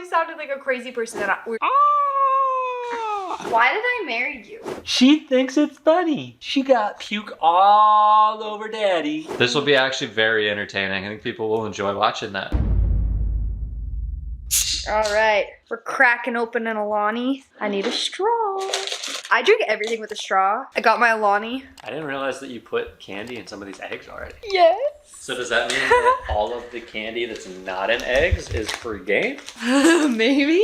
sounded like a crazy person that Why did I marry you? She thinks it's funny. She got puke all over daddy. This will be actually very entertaining. I think people will enjoy watching that. All right, we're cracking open an Alani. I need a straw. I drink everything with a straw. I got my Alani. I didn't realize that you put candy in some of these eggs already. Yes. So does that mean that all of the candy that's not in eggs is free game? Maybe.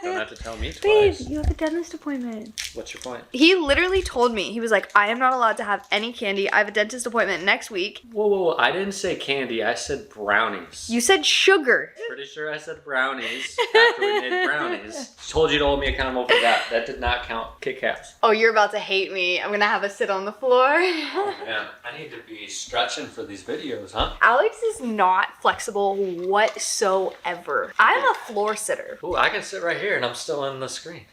Don't have to tell me Babe, twice. you have a dentist appointment. What's your point? He literally told me, he was like, I am not allowed to have any candy. I have a dentist appointment next week. Whoa. I didn't say candy. I said brownies. You said sugar. Pretty sure I said brownies after we made brownies. Told you to hold me accountable for that. That did not count Kit Kats. Oh, you're about to hate me. I'm gonna have a sit on the floor. Oh, man. I need to be stretching for these videos, huh? Alex is not flexible whatsoever. I'm a floor sitter. Ooh, I can sit right here and I'm still on the screen.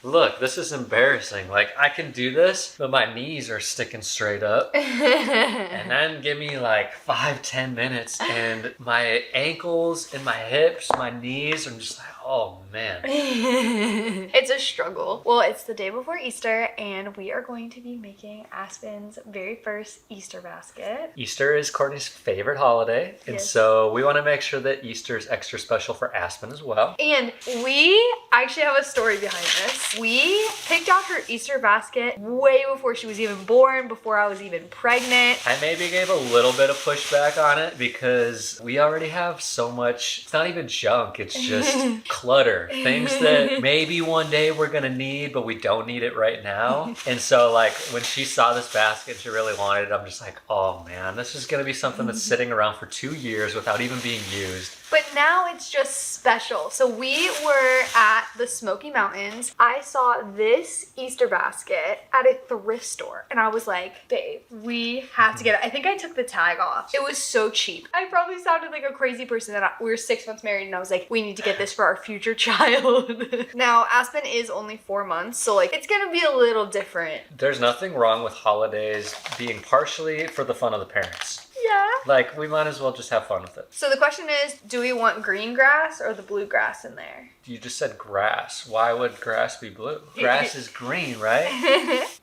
Look, this is embarrassing. Like, I can do this, but my knees are sticking straight up. And then give me like 5-10 minutes and my ankles and my hips, my knees, I'm just like, oh man. It's a struggle. Well, it's the day before Easter and we are going to be making Aspen's very first Easter basket. Easter is Courtney's favorite holiday. And Yes. so we want to make sure that Easter is extra special for Aspen as well. And we actually have a story behind this. We picked out her Easter basket way before she was even born, before I was even pregnant. I maybe gave a little bit of pushback on it because we already have so much, it's not even junk, it's just clutter. Things that maybe one day we're gonna need, but we don't need it right now. And so like when she saw this basket, she really wanted it, I'm just like, oh man, this is gonna be something that's sitting around for 2 years without even being used. But now it's just special. So we were at the Smoky Mountains. I saw this Easter basket at a thrift store and I was like, babe, we have to get it. I think I took the tag off. It was so cheap. I probably sounded like a crazy person that we were 6 months married and I was like, we need to get this for our future child. Now Aspen is only 4 months, so like it's gonna be a little different. There's nothing wrong with holidays being partially for the fun of the parents. Yeah. Like, we might as well just have fun with it. So the question is, do we want green grass or the blue grass in there? You just said grass. Why would grass be blue? Grass is green, right?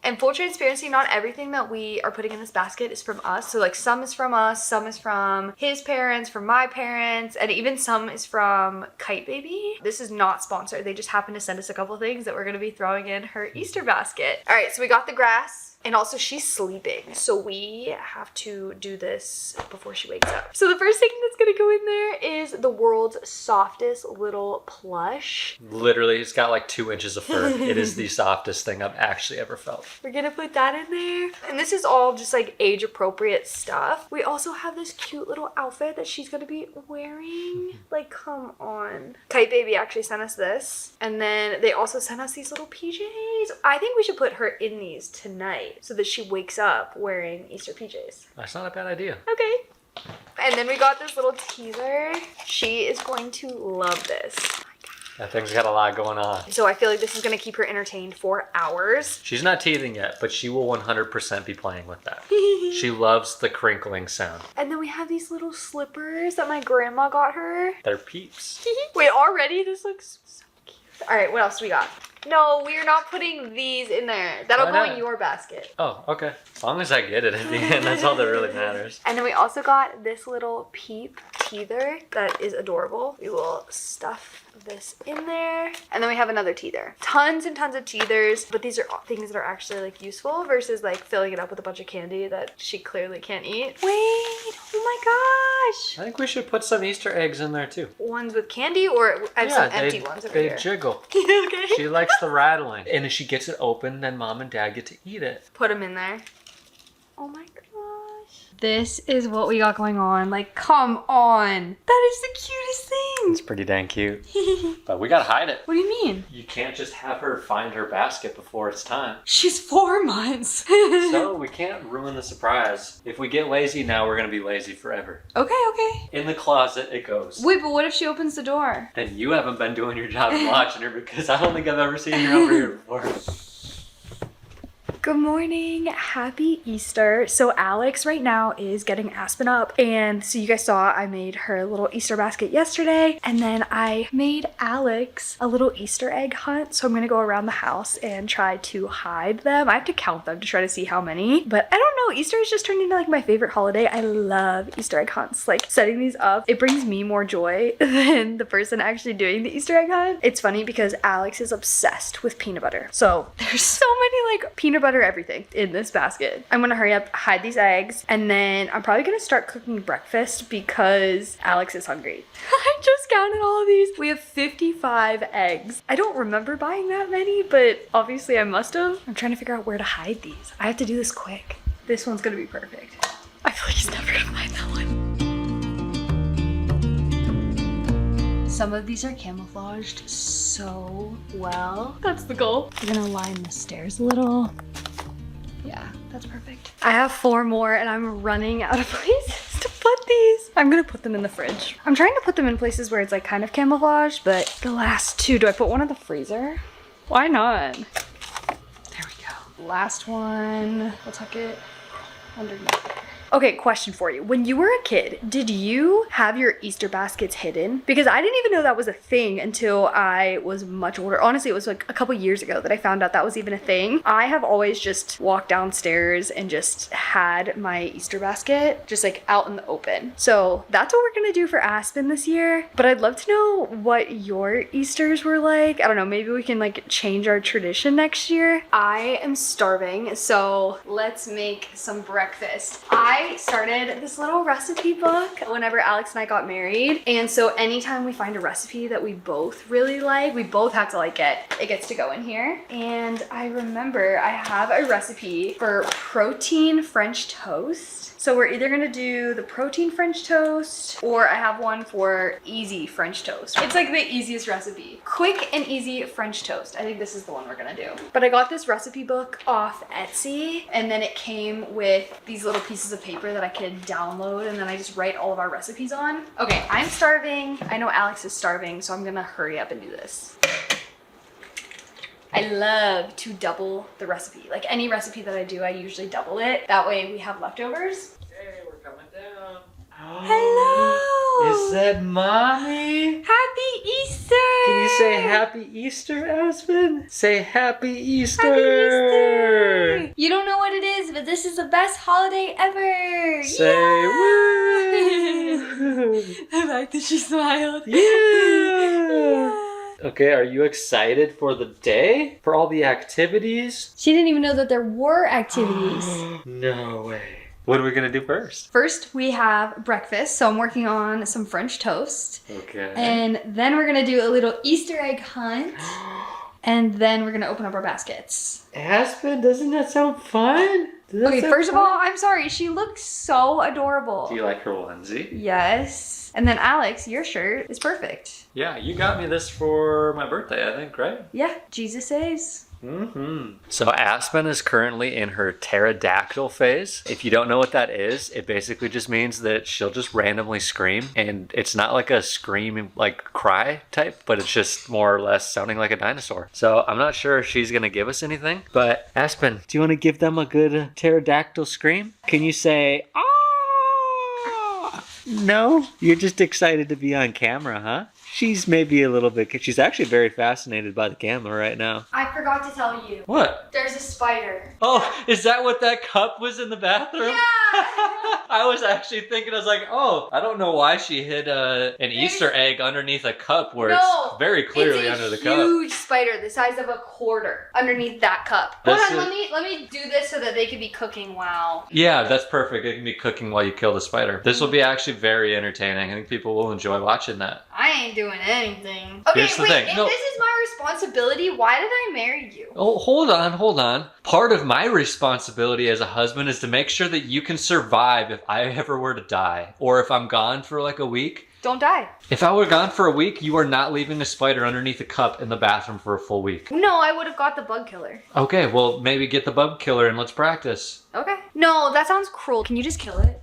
And full transparency, not everything that we are putting in this basket is from us. So like some is from us, some is from his parents, from my parents, and even some is from Kite Baby. This is not sponsored. They just happened to send us a couple things that we're gonna be throwing in her Easter basket. All right, so we got the grass. And also she's sleeping, so we have to do this before she wakes up. So the first thing that's gonna go in there is the world's softest little plush. Literally, it's got like 2 inches of fur. It is the softest thing I've actually ever felt. We're gonna put that in there. And this is all just like age appropriate stuff. We also have this cute little outfit that she's gonna be wearing. Like, come on. Kite Baby actually sent us this. And then they also sent us these little PJs. I think we should put her in these tonight so that she wakes up wearing Easter PJs. That's not a bad idea. Okay. And then we got this little teaser. She is going to love this. That thing's got a lot going on. So I feel like this is gonna keep her entertained for hours. She's not teething yet, but she will 100% be playing with that. She loves the crinkling sound. And then we have these little slippers that my grandma got her. They're peeps. Wait, already? This looks so cute. All right, what else do we got? No, we are not putting these in there. That'll Why go not? in your basket. Oh, okay. As long as I get it at the end, that's all that really matters. And then we also got this little peep teether that is adorable. We will stuff this in there. And then we have another teether. Tons and tons of teethers, but these are all things that are actually like useful versus like filling it up with a bunch of candy that she clearly can't eat. Wait, oh my gosh. I think we should put some Easter eggs in there too. Ones with candy or I have some empty ones over they here. jiggle. Okay. She likes the rattling. And if she gets it open, then mom and dad get to eat it. Put them in there. Oh my gosh. This is what we got going on. Like, come on. That is the cutest thing. It's pretty dang cute. But we gotta hide it. What do you mean? You can't just have her find her basket before it's time. She's 4 months. So we can't ruin the surprise. If we get lazy now, we're gonna be lazy forever. Okay, okay. In the closet it goes. Wait, but what if she opens the door? Then you haven't been doing your job of watching her because I don't think I've ever seen her over here before. Good morning. Happy Easter. So Alex right now is getting Aspen up. And so you guys saw I made her a little Easter basket yesterday. And then I made Alex a little Easter egg hunt. So I'm going to go around the house and try to hide them. I have to count them to try to see how many. But I don't know. Easter has just turned into like my favorite holiday. I love Easter egg hunts. Like setting these up, it brings me more joy than the person actually doing the Easter egg hunt. It's funny because Alex is obsessed with peanut butter. So there's so many like peanut butter everything in this basket. I'm gonna hurry up, hide these eggs, and then I'm probably gonna start cooking breakfast because Alex is hungry. I just counted all of these. We have 55 eggs. I don't remember buying that many, but obviously I must have. I'm trying to figure out where to hide these. I have to do this quick. This one's gonna be perfect. I feel like he's never gonna find that one. Some of these are camouflaged so well. That's the goal. We're gonna line the stairs a little. Yeah, that's perfect. I have 4 more and I'm running out of places to put these. I'm gonna put them in the fridge. I'm trying to put them in places where it's like kind of camouflaged, but the last 2, do I put one in the freezer? Why not? There we go. Last one, we'll tuck it underneath. Okay, question for you. When you were a kid, did you have your Easter baskets hidden? Because I didn't even know that was a thing until I was much older. Honestly, it was like a couple years ago that I found out that was even a thing. I have always just walked downstairs and just had my Easter basket just like out in the open. So that's what we're gonna do for Aspen this year. But I'd love to know what your Easters were like. I don't know, maybe we can like change our tradition next year. I am starving, so let's make some breakfast. I started this little recipe book whenever Alex and I got married. And so anytime we find a recipe that we both really like, we both have to like it gets to go in here. And I remember I have a recipe for protein French toast. So we're either gonna do the protein French toast or I have one for easy French toast. It's like the easiest recipe. Quick and easy French toast. I think this is the one we're gonna do. But I got this recipe book off Etsy and then it came with these little pieces of paper that I could download and then I just write all of our recipes on. Okay, I'm starving. I know Alex is starving, so I'm gonna hurry up and do this. I love to double the recipe. Like any recipe that I do, I usually double it. That way we have leftovers. Hey, we're coming down. Hello! Is that Mommy? Happy Easter! Can you say Happy Easter, Aspen? Say Happy Easter! Happy Easter! You don't know what it is, but this is the best holiday ever! Say woo! I like that she smiled. Yeah! Okay, are you excited for the day? For all the activities? She didn't even know that there were activities. No way. What are we gonna do first? First, we have breakfast. So I'm working on some French toast. Okay. And then we're gonna do a little Easter egg hunt. And then we're gonna open up our baskets. Aspen, doesn't that sound fun? Okay, first of all, I'm sorry. She looks so adorable. Do you like her onesie? Yes. And then Alex, your shirt is perfect. Yeah, you got me this for my birthday, I think, right? Yeah, Jesus saves. Mm-hmm. So Aspen is currently in her pterodactyl phase. If you don't know what that is, it basically just means that she'll just randomly scream. And it's not like a scream, like cry type, but it's just more or less sounding like a dinosaur. So I'm not sure if she's going to give us anything. But Aspen, do you want to give them a good pterodactyl scream? Can you say, ah? No? You're just excited to be on camera, huh? She's maybe a little bit, she's actually very fascinated by the camera right now. I forgot to tell you. What? There's a spider. Oh, is that what that cup was in the bathroom? Yeah! I was actually thinking, I was like, oh, I don't know why she hid an Easter egg underneath a cup where it's very clearly under the cup. It's a huge spider the size of a quarter underneath that cup. Hold on, let me do this so that they could be cooking while. Yeah, that's perfect. It can be cooking while you kill the spider. This will be actually very entertaining. I think people will enjoy watching that. I ain't doing anything. Okay, Here's the wait, thing. if No. this is my responsibility, why did I marry you? Oh, hold on. Part of my responsibility as a husband is to make sure that you can survive if I ever were to die. Or if I'm gone for like a week. Don't die. If I were gone for a week, you are not leaving a spider underneath a cup in the bathroom for a full week. No, I would have got the bug killer. Okay, well, maybe get the bug killer and let's practice. Okay. No, that sounds cruel. Can you just kill it?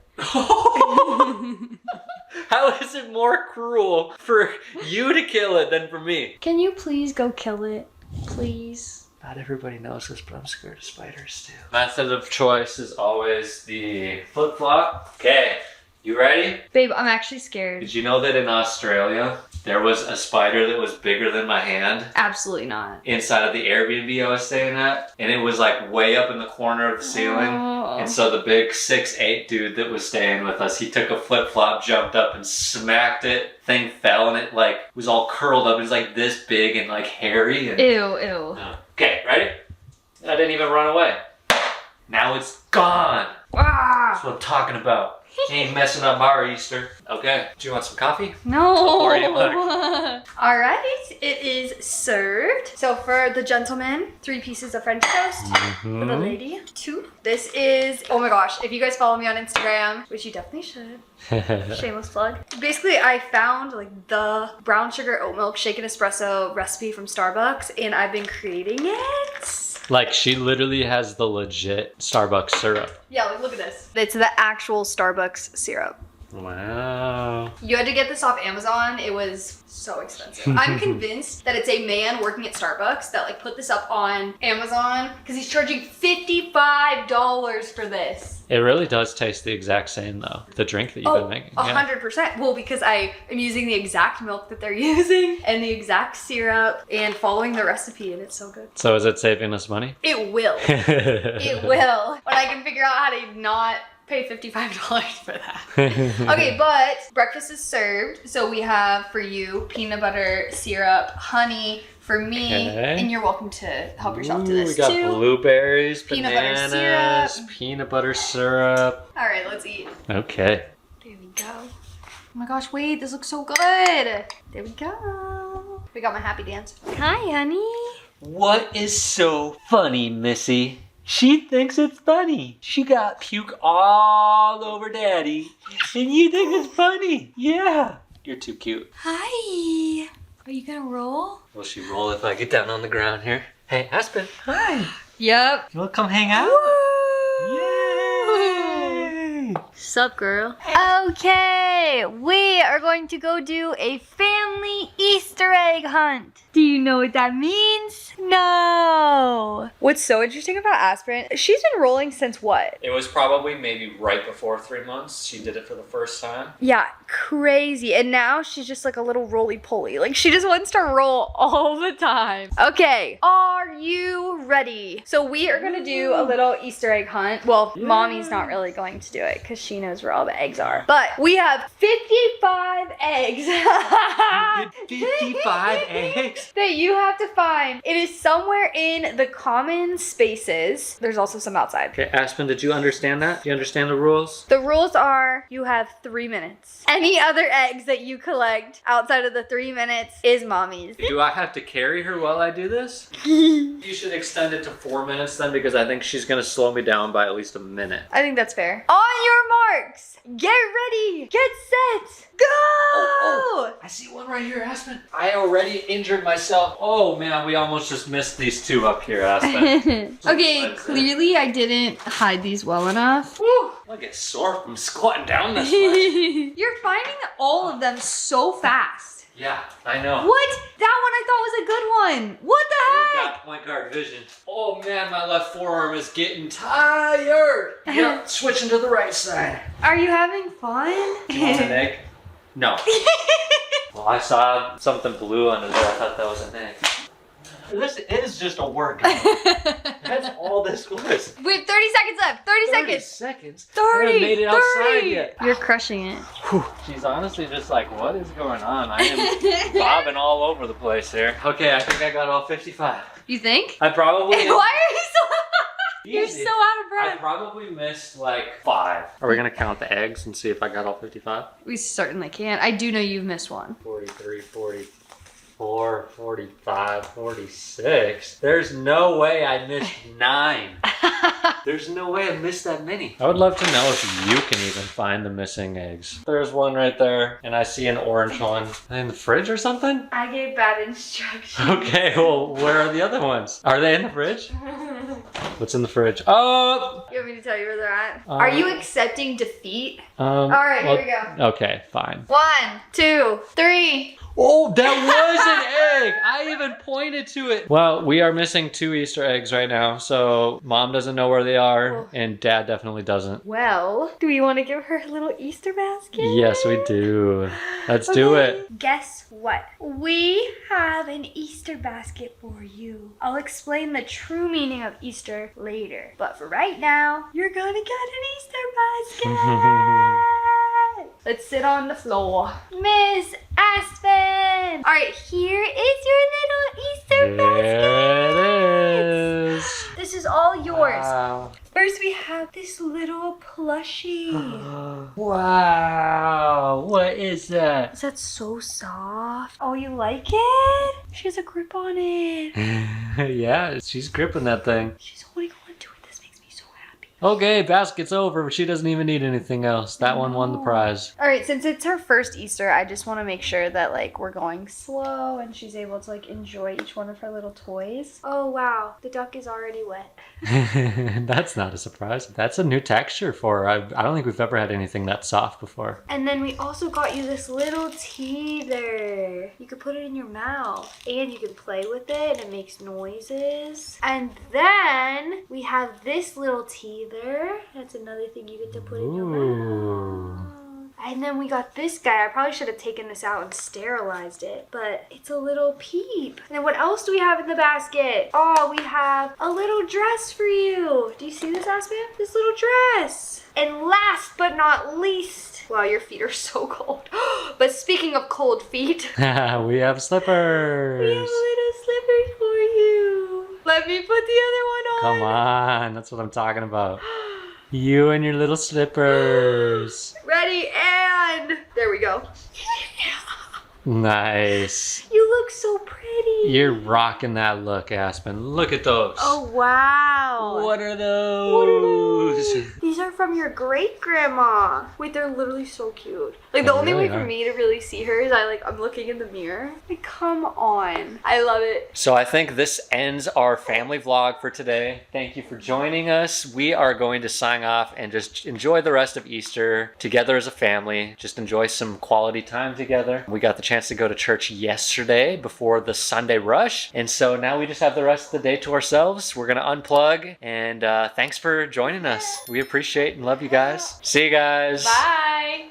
How is it more cruel for you to kill it than for me? Can you please go kill it? Please? Not everybody knows this, but I'm scared of spiders too. Method of choice is always the flip-flop. Okay, you ready? Babe, I'm actually scared. Did you know that in Australia, there was a spider that was bigger than my hand Absolutely not. inside of the Airbnb I was staying at? And it was like way up in the corner of the ceiling. Oh. And so the big 6'8" dude that was staying with us, he took a flip-flop, jumped up and smacked it. Thing fell and it like was all curled up. It was like this big and like hairy. And... Ew. Okay, ready? I didn't even run away. Now it's gone. Ah. That's what I'm talking about. Ain't messing up our Easter. Okay, do you want some coffee? No. Or you like? All right, it is served. So for the gentleman, 3 pieces of French toast. For the lady, 2. This is, oh my gosh, if you guys follow me on Instagram, which you definitely should. Shameless plug. Basically, I found like the brown sugar oat milk shaken espresso recipe from Starbucks, and I've been creating it. Like she literally has the legit Starbucks syrup. Yeah, like look at this. It's the actual Starbucks syrup. Wow. You had to get this off Amazon. It was so expensive. I'm convinced that it's a man working at Starbucks that like put this up on Amazon because he's charging $55 for this. It really does taste the exact same though. The drink that you've been making. 100%. Well, because I am using the exact milk that they're using and the exact syrup and following the recipe, and it's so good. So is it saving us money? It will. It will. When I can figure out how to not pay $55 for that. Okay, but breakfast is served. So we have for you peanut butter syrup, honey for me, and you're welcome to help yourself to this we got too. Blueberries, Peanut bananas, butter syrup. peanut butter syrup. All right, let's eat. Okay. There we go. Oh my gosh, wait, this looks so good. There we go. We got my happy dance. Hi, honey. What is so funny, Missy? She thinks it's funny. She got puke all over Daddy, and you think it's funny. Yeah. You're too cute. Hi. Are you gonna roll? Will she roll if I get down on the ground here? Hey, Aspen. Hi. Yep. You wanna come hang out? Yay! Sup, girl? Okay, we are going to go do a family Easter egg hunt. Do you know what that means? No. What's so interesting about Aspen, she's been rolling since what? It was probably maybe right before 3 months. She did it for the first time. Yeah, crazy. And now she's just like a little roly-poly. Like she just wants to roll all the time. Okay, are you ready? So we are gonna do a little Easter egg hunt. Well, Mommy's not really going to do it because she knows where all the eggs are. But we have 55 eggs. You get 55 eggs? That you have to find. It is somewhere in the common spaces. There's also some outside. Okay, Aspen, did you understand that? Do you understand the rules? The rules are you have 3 minutes. Any other eggs that you collect outside of the 3 minutes is Mommy's. Do I have to carry her while I do this? You should extend it to 4 minutes then, because I think she's gonna slow me down by at least a minute. I think that's fair. On your marks, get ready, get set, go! Oh, I see one right here, Aspen. I already injured myself. Oh man, we almost just missed these 2 up here, Aspen. Okay, clearly I didn't hide these well enough. Woo! I get sore from squatting down this much. You're finding all of them so fast. Yeah, I know. What? That one I thought was a good one. What the We heck? got point guard vision. Oh man, my left forearm is getting tired. Yep, switching to the right side. Are you having fun? You want an egg? No. Well, I saw something blue under there. I thought that was an egg. This is just a workout. That's all this was. We have 30 seconds left. 30 seconds. Seconds? 30. I haven't made it outside yet. You're crushing it. Whew. She's honestly just like, what is going on? I am bobbing all over the place here. Okay, I think I got all 55. You think? I probably... Why are you so... You're Easy. so out of I breath. probably missed like 5. Are we gonna count the eggs and see if I got all 55? We certainly can. I do know you've missed one. 43, 44, 45, 46. There's no way I missed 9. There's no way I missed that many. I would love to know if you can even find the missing eggs. There's one right there, and I see an orange one. Are they in the fridge or something? I gave bad instructions. Okay, well, where are the other ones? Are they in the fridge? What's in the fridge? Oh! You want me to tell you where they're at? Are you accepting defeat? All right, here we go. Okay, fine. 1, 2, 3. Oh, that was an egg! I even pointed to it. Well, we are missing 2 Easter eggs right now, so Mom doesn't know where they are, and Dad definitely doesn't. Well, do we want to give her a little Easter basket? Yes, we do. Let's do it. Guess what? We have an Easter basket for you. I'll explain the true meaning of Easter later. But for right now, you're gonna get an Easter basket. Let's sit on the floor. Miss Aspen! Alright, here is your little Easter basket. There it is. This is all yours. Wow. First, we have this little plushie. Wow. What is that? Is that so soft? Oh, you like it? She has a grip on it. Yeah, she's gripping that thing. She's holding on to it. This makes me so happy. Okay, basket's over. She doesn't even need anything else. That one won the prize. All right, since it's her first Easter, I just want to make sure that like we're going slow and she's able to like enjoy each one of her little toys. Oh wow, the duck is already wet. That's not a surprise. That's a new texture for her. I don't think we've ever had anything that soft before. And then we also got you this little teether. You could put it in your mouth and you can play with it and it makes noises. And then we have this little teether. That's another thing you get to put in your mouth. And then we got this guy. I probably should have taken this out and sterilized it, but it's a little peep. And then what else do we have in the basket? Oh, we have a little dress for you. Do you see this, Aspen? This little dress. And last but not least, wow, your feet are so cold. But speaking of cold feet, We have slippers. we have little slippers for you. Let me put the other one on. Come on, that's what I'm talking about. You and your little slippers. Ready, and there we go. Nice. You look so pretty. You're rocking that look, Aspen. Look at those. Oh, wow. What are those? These are from your great grandma. Wait, they're literally so cute. Like the only way for me to really see her is I'm looking in the mirror. Like, come on. I love it. So I think this ends our family vlog for today. Thank you for joining us. We are going to sign off and just enjoy the rest of Easter together as a family. Just enjoy some quality time together. We got the chance to go to church yesterday before the Sunday rush. And so now we just have the rest of the day to ourselves. We're going to unplug. And thanks for joining us. We appreciate and love you guys. See you guys. Bye.